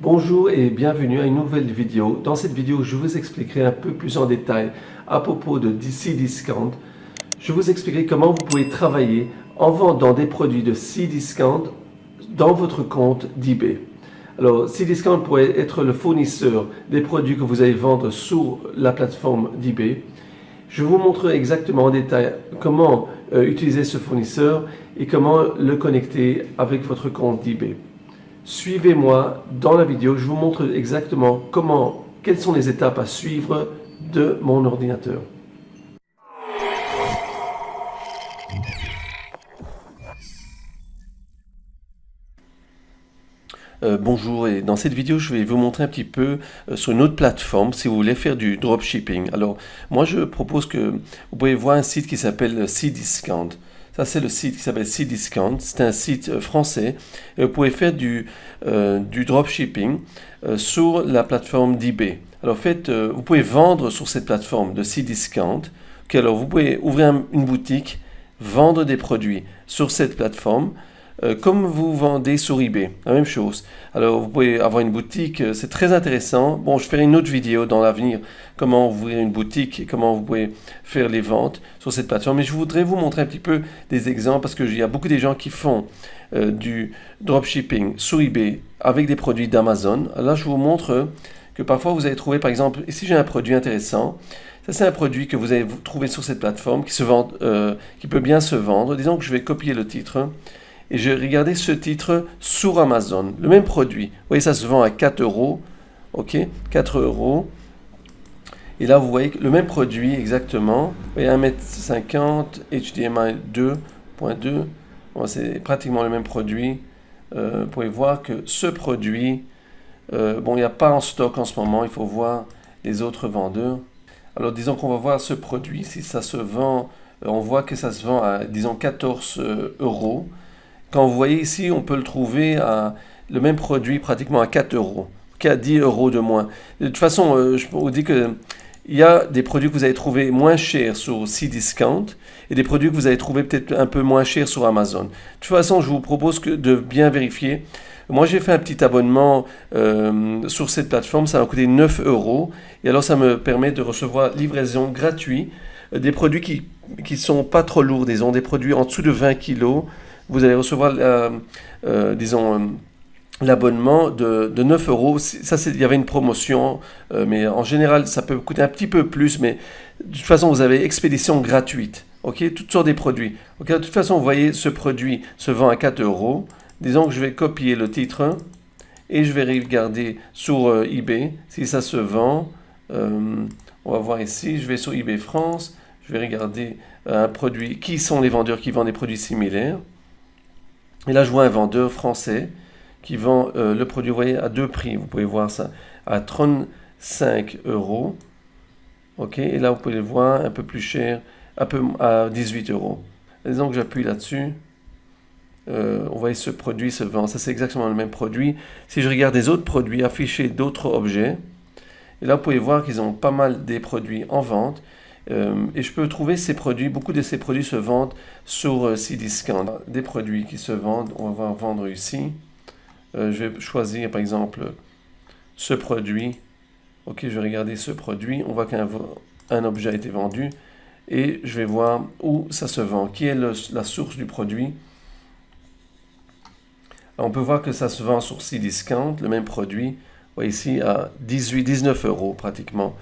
Bonjour et bienvenue à une nouvelle vidéo. Dans cette vidéo, je vous expliquerai un peu plus en détail à propos de Cdiscount. Je vous expliquerai comment vous pouvez travailler en vendant des produits de Cdiscount dans votre compte d'eBay. Alors, Cdiscount pourrait être le fournisseur des produits que vous allez vendre sur la plateforme d'eBay. Je vous montrerai exactement en détail comment utiliser ce fournisseur et comment le connecter avec votre compte d'eBay. Suivez-moi dans la vidéo, je vous montre exactement quelles sont les étapes à suivre de mon ordinateur. Bonjour, et dans cette vidéo je vais vous montrer un petit peu sur une autre plateforme si vous voulez faire du dropshipping. Alors moi je propose que vous pouvez voir un site qui s'appelle Cdiscount. Ça c'est le site qui s'appelle Cdiscount, c'est un site français et vous pouvez faire du dropshipping sur la plateforme d'eBay. Alors vous pouvez vendre sur cette plateforme de Cdiscount. Okay, alors vous pouvez ouvrir une boutique, vendre des produits sur cette plateforme. Comme vous vendez sur eBay, la même chose. Alors vous pouvez avoir une boutique, c'est très intéressant. Bon, je ferai une autre vidéo dans l'avenir, comment ouvrir une boutique et comment vous pouvez faire les ventes sur cette plateforme. Mais je voudrais vous montrer un petit peu des exemples parce qu'il y a beaucoup de gens qui font du dropshipping sur eBay avec des produits d'Amazon. Là, je vous montre que parfois vous allez trouver, par exemple, ici j'ai un produit intéressant. Ça, c'est un produit que vous allez trouver sur cette plateforme qui peut bien se vendre. Disons que je vais copier le titre. Et j'ai regardé ce titre sur Amazon, le même produit. Vous voyez, ça se vend à 4 euros. Ok, 4 euros. Et là, vous voyez le même produit exactement. Vous voyez, 1,50 m, HDMI 2.2. Bon, c'est pratiquement le même produit. Vous pouvez voir que ce produit, bon, il n'y a pas en stock en ce moment. Il faut voir les autres vendeurs. Alors, disons qu'on va voir ce produit. Si ça se vend, on voit que ça se vend à, disons, 14 euros. Quand vous voyez ici, on peut le trouver à le même produit pratiquement à 4 euros, qu'à 10 euros de moins. De toute façon, je vous dis qu'il y a des produits que vous allez trouver moins chers sur Cdiscount et des produits que vous allez trouver peut-être un peu moins chers sur Amazon. De toute façon, je vous propose de bien vérifier. Moi, j'ai fait un petit abonnement sur cette plateforme, ça m'a coûté 9 euros. Et alors, ça me permet de recevoir livraison gratuite des produits qui ne sont pas trop lourds, disons, des produits en dessous de 20 kilos. Vous allez recevoir, l'abonnement de 9 euros. Ça, il y avait une promotion, mais en général, ça peut coûter un petit peu plus. Mais de toute façon, vous avez expédition gratuite. Ok, toutes sortes de produits. Ok, de toute façon, vous voyez, ce produit se vend à 4 euros. Disons que je vais copier le titre et je vais regarder sur eBay si ça se vend. On va voir ici, je vais sur eBay France. Je vais regarder un produit. Qui sont les vendeurs qui vendent des produits similaires? Et là, je vois un vendeur français qui vend le produit, vous voyez, à deux prix. Vous pouvez voir ça, à 35 euros. Ok, et là, vous pouvez le voir un peu plus cher, à 18 euros. Disons que j'appuie là-dessus. On voit ce produit se vend. Ça, c'est exactement le même produit. Si je regarde des autres produits, afficher d'autres objets, et là, vous pouvez voir qu'ils ont pas mal des produits en vente. Et je peux trouver ces produits, beaucoup de ces produits se vendent sur Cdiscount. Des produits qui se vendent, on va vendre ici. Je vais choisir par exemple ce produit. Ok, je vais regarder ce produit. On voit qu'un objet a été vendu. Et je vais voir où ça se vend, qui est la source du produit. Alors, on peut voir que ça se vend sur Cdiscount, le même produit. Vous voyez ici à 19 euros pratiquement.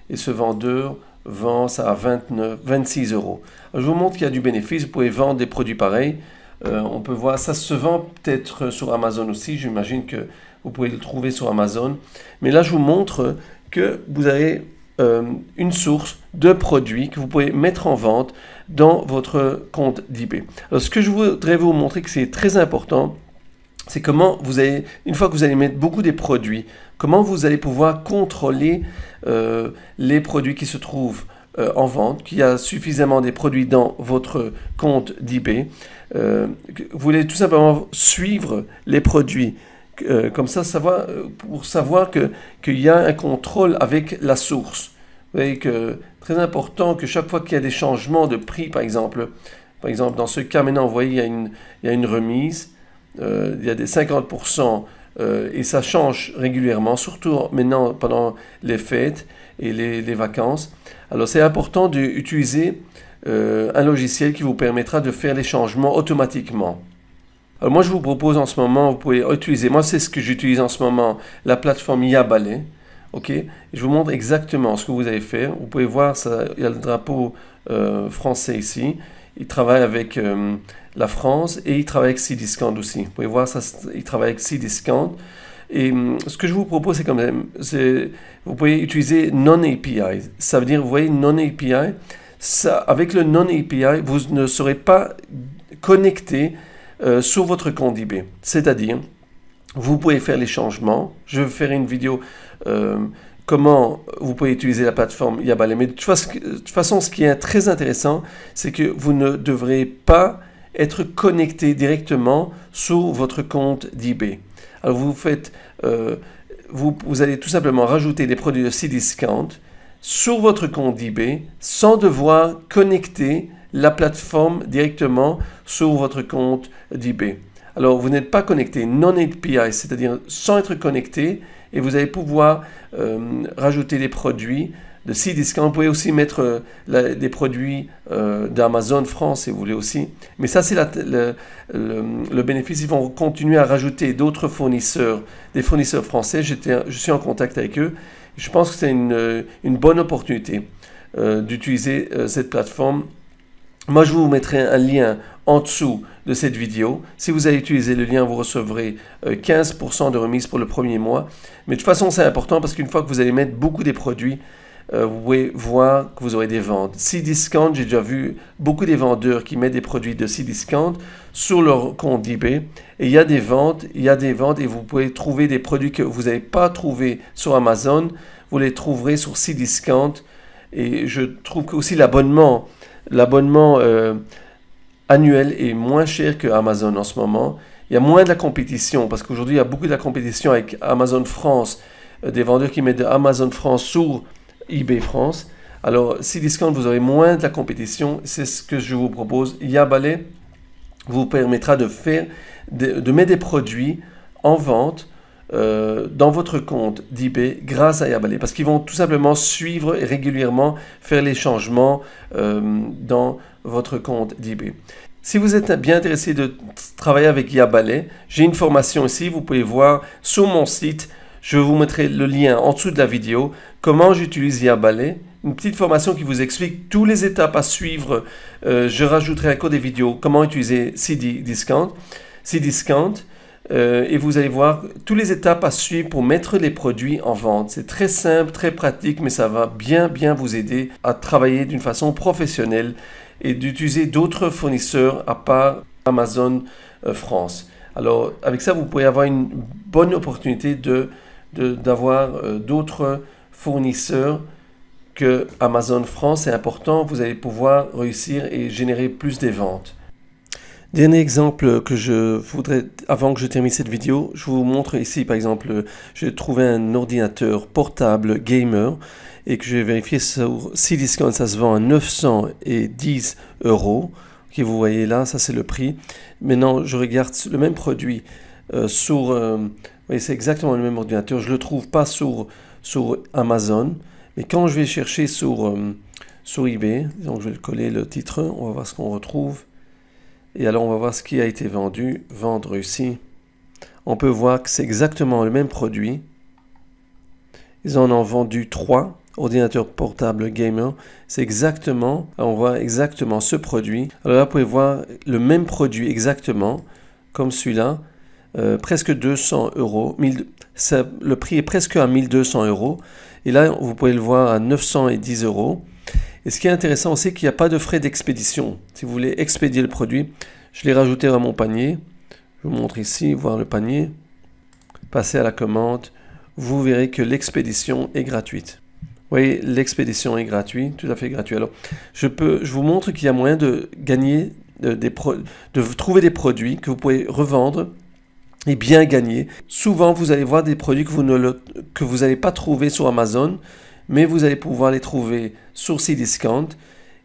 Et ce vendeur vend ça à 26 euros. Alors, je vous montre qu'il y a du bénéfice. Vous pouvez vendre des produits pareils. On peut voir, ça se vend peut-être sur Amazon aussi. J'imagine que vous pouvez le trouver sur Amazon. Mais là, je vous montre que vous avez une source de produits que vous pouvez mettre en vente dans votre compte d'eBay. Alors, ce que je voudrais vous montrer que c'est très important, c'est comment vous allez, une fois que vous allez mettre beaucoup des produits, comment vous allez pouvoir contrôler les produits qui se trouvent en vente, qu'il y a suffisamment des produits dans votre compte d'eBay. Vous voulez tout simplement suivre les produits, comme ça, pour savoir qu'il y a un contrôle avec la source. Vous voyez que très important que chaque fois qu'il y a des changements de prix, par exemple dans ce cas maintenant, vous voyez, il y a une remise. Il y a des 50% et ça change régulièrement, surtout maintenant pendant les fêtes et les vacances. Alors c'est important d'utiliser un logiciel qui vous permettra de faire les changements automatiquement. Alors moi je vous propose en ce moment, vous pouvez utiliser, moi c'est ce que j'utilise en ce moment, la plateforme Yabalé. Ok, et je vous montre exactement ce que vous allez faire. Vous pouvez voir, ça, il y a le drapeau français ici. Il travaille avec la France et il travaille avec Cdiscount aussi. Vous pouvez voir, ça, il travaille avec Cdiscount. Et ce que je vous propose, c'est quand même, vous pouvez utiliser non-API. Ça veut dire, vous voyez, non-API. Avec le non-API, vous ne serez pas connecté sur votre compte eBay. C'est-à-dire, vous pouvez faire les changements. Je vais faire une vidéo comment vous pouvez utiliser la plateforme Yabalé. Mais de toute façon, ce qui est très intéressant, c'est que vous ne devrez pas être connecté directement sur votre compte d'eBay. Alors vous allez tout simplement rajouter des produits de Cdiscount sur votre compte d'eBay sans devoir connecter la plateforme directement sur votre compte d'eBay. Alors, vous n'êtes pas connecté non-API, c'est-à-dire sans être connecté, et vous allez pouvoir rajouter des produits de Cdiscount. Vous pouvez aussi mettre des produits d'Amazon France, si vous voulez aussi. Mais ça, c'est le bénéfice. Ils vont continuer à rajouter d'autres fournisseurs, des fournisseurs français. Je suis en contact avec eux. Je pense que c'est une bonne opportunité d'utiliser cette plateforme. Moi, je vous mettrai un lien en dessous de cette vidéo. Si vous avez utilisé le lien, vous recevrez 15% de remise pour le premier mois. Mais de toute façon, c'est important parce qu'une fois que vous allez mettre beaucoup des produits, vous pouvez voir que vous aurez des ventes. Cdiscount, j'ai déjà vu beaucoup des vendeurs qui mettent des produits de Cdiscount sur leur compte eBay. Et il y a des ventes et vous pouvez trouver des produits que vous n'avez pas trouvés sur Amazon. Vous les trouverez sur Cdiscount. Et je trouve que aussi l'abonnement annuel est moins cher que Amazon en ce moment. Il y a moins de la compétition parce qu'aujourd'hui il y a beaucoup de la compétition avec Amazon France, des vendeurs qui mettent de Amazon France sur eBay France. Alors Cdiscount, vous aurez moins de la compétition. C'est ce que je vous propose. Yabalé vous permettra de mettre des produits en vente dans votre compte d'eBay grâce à Yabalé parce qu'ils vont tout simplement suivre et régulièrement faire les changements dans votre compte d'eBay. Si vous êtes bien intéressé de travailler avec Yabalé, j'ai une formation ici, vous pouvez voir sur mon site, je vous mettrai le lien en dessous de la vidéo, comment j'utilise Yabalé, une petite formation qui vous explique toutes les étapes à suivre. Je rajouterai encore des vidéos, comment utiliser Cdiscount, et vous allez voir toutes les étapes à suivre pour mettre les produits en vente. C'est très simple, très pratique, mais ça va bien vous aider à travailler d'une façon professionnelle et d'utiliser d'autres fournisseurs à part Amazon France. Alors, avec ça, vous pouvez avoir une bonne opportunité d'avoir d'autres fournisseurs que Amazon France. C'est important, vous allez pouvoir réussir et générer plus de ventes. Dernier exemple que je voudrais, avant que je termine cette vidéo, je vous montre ici par exemple, j'ai trouvé un ordinateur portable gamer et que je vais vérifier sur Cdiscount, ça se vend à 910 €. Okay, vous voyez là, ça c'est le prix. Maintenant, je regarde le même produit vous voyez, c'est exactement le même ordinateur. Je ne le trouve pas sur Amazon, mais quand je vais chercher sur eBay, donc je vais coller le titre, on va voir ce qu'on retrouve. Et alors, on va voir ce qui a été vendu. Vendre ici. On peut voir que c'est exactement le même produit. Ils en ont vendu 3. Ordinateur portable gamer. C'est exactement, on voit exactement ce produit. Alors là, vous pouvez voir le même produit exactement, comme celui-là. Presque 200 €. Le prix est presque à 1200 €. Et là, vous pouvez le voir à 910 €. Et ce qui est intéressant aussi, c'est qu'il n'y a pas de frais d'expédition. Si vous voulez expédier le produit, je l'ai rajouté à mon panier. Je vous montre ici, voir le panier. Passez à la commande. Vous verrez que l'expédition est gratuite. Vous voyez, l'expédition est gratuite, tout à fait gratuit. Alors, je vous montre qu'il y a moyen de gagner, de trouver des produits que vous pouvez revendre et bien gagner. Souvent, vous allez voir des produits que vous n'allez pas trouver sur Amazon, mais vous allez pouvoir les trouver sur Cdiscount.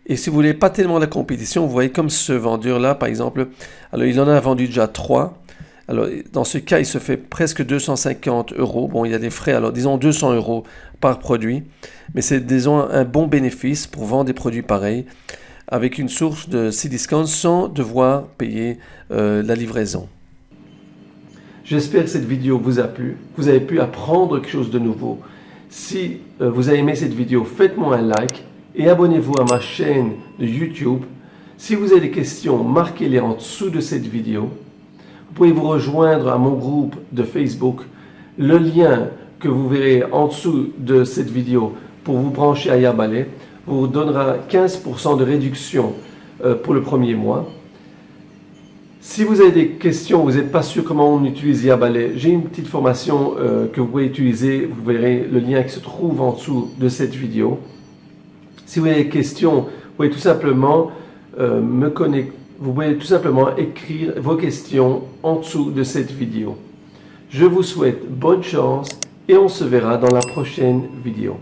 Et si vous voulez pas tellement la compétition, vous voyez comme ce vendeur-là, par exemple, alors il en a vendu déjà 3. Alors, dans ce cas, il se fait presque 250 euros. Bon, il y a des frais, alors disons 200 euros par produit, mais c'est, disons, un bon bénéfice pour vendre des produits pareils avec une source de Cdiscount sans devoir payer la livraison. J'espère que cette vidéo vous a plu, que vous avez pu apprendre quelque chose de nouveau. Si vous avez aimé cette vidéo, faites-moi un like et abonnez-vous à ma chaîne de YouTube. Si vous avez des questions, marquez-les en dessous de cette vidéo. Vous pouvez vous rejoindre à mon groupe de Facebook. Le lien que vous verrez en dessous de cette vidéo pour vous brancher à Yabalai vous donnera 15% de réduction pour le premier mois. Si vous avez des questions, vous n'êtes pas sûr comment on utilise Yabalai, j'ai une petite formation que vous pouvez utiliser. Vous verrez le lien qui se trouve en dessous de cette vidéo. Si vous avez des questions, vous pouvez tout simplement vous pouvez tout simplement écrire vos questions en dessous de cette vidéo. Je vous souhaite bonne chance et on se verra dans la prochaine vidéo.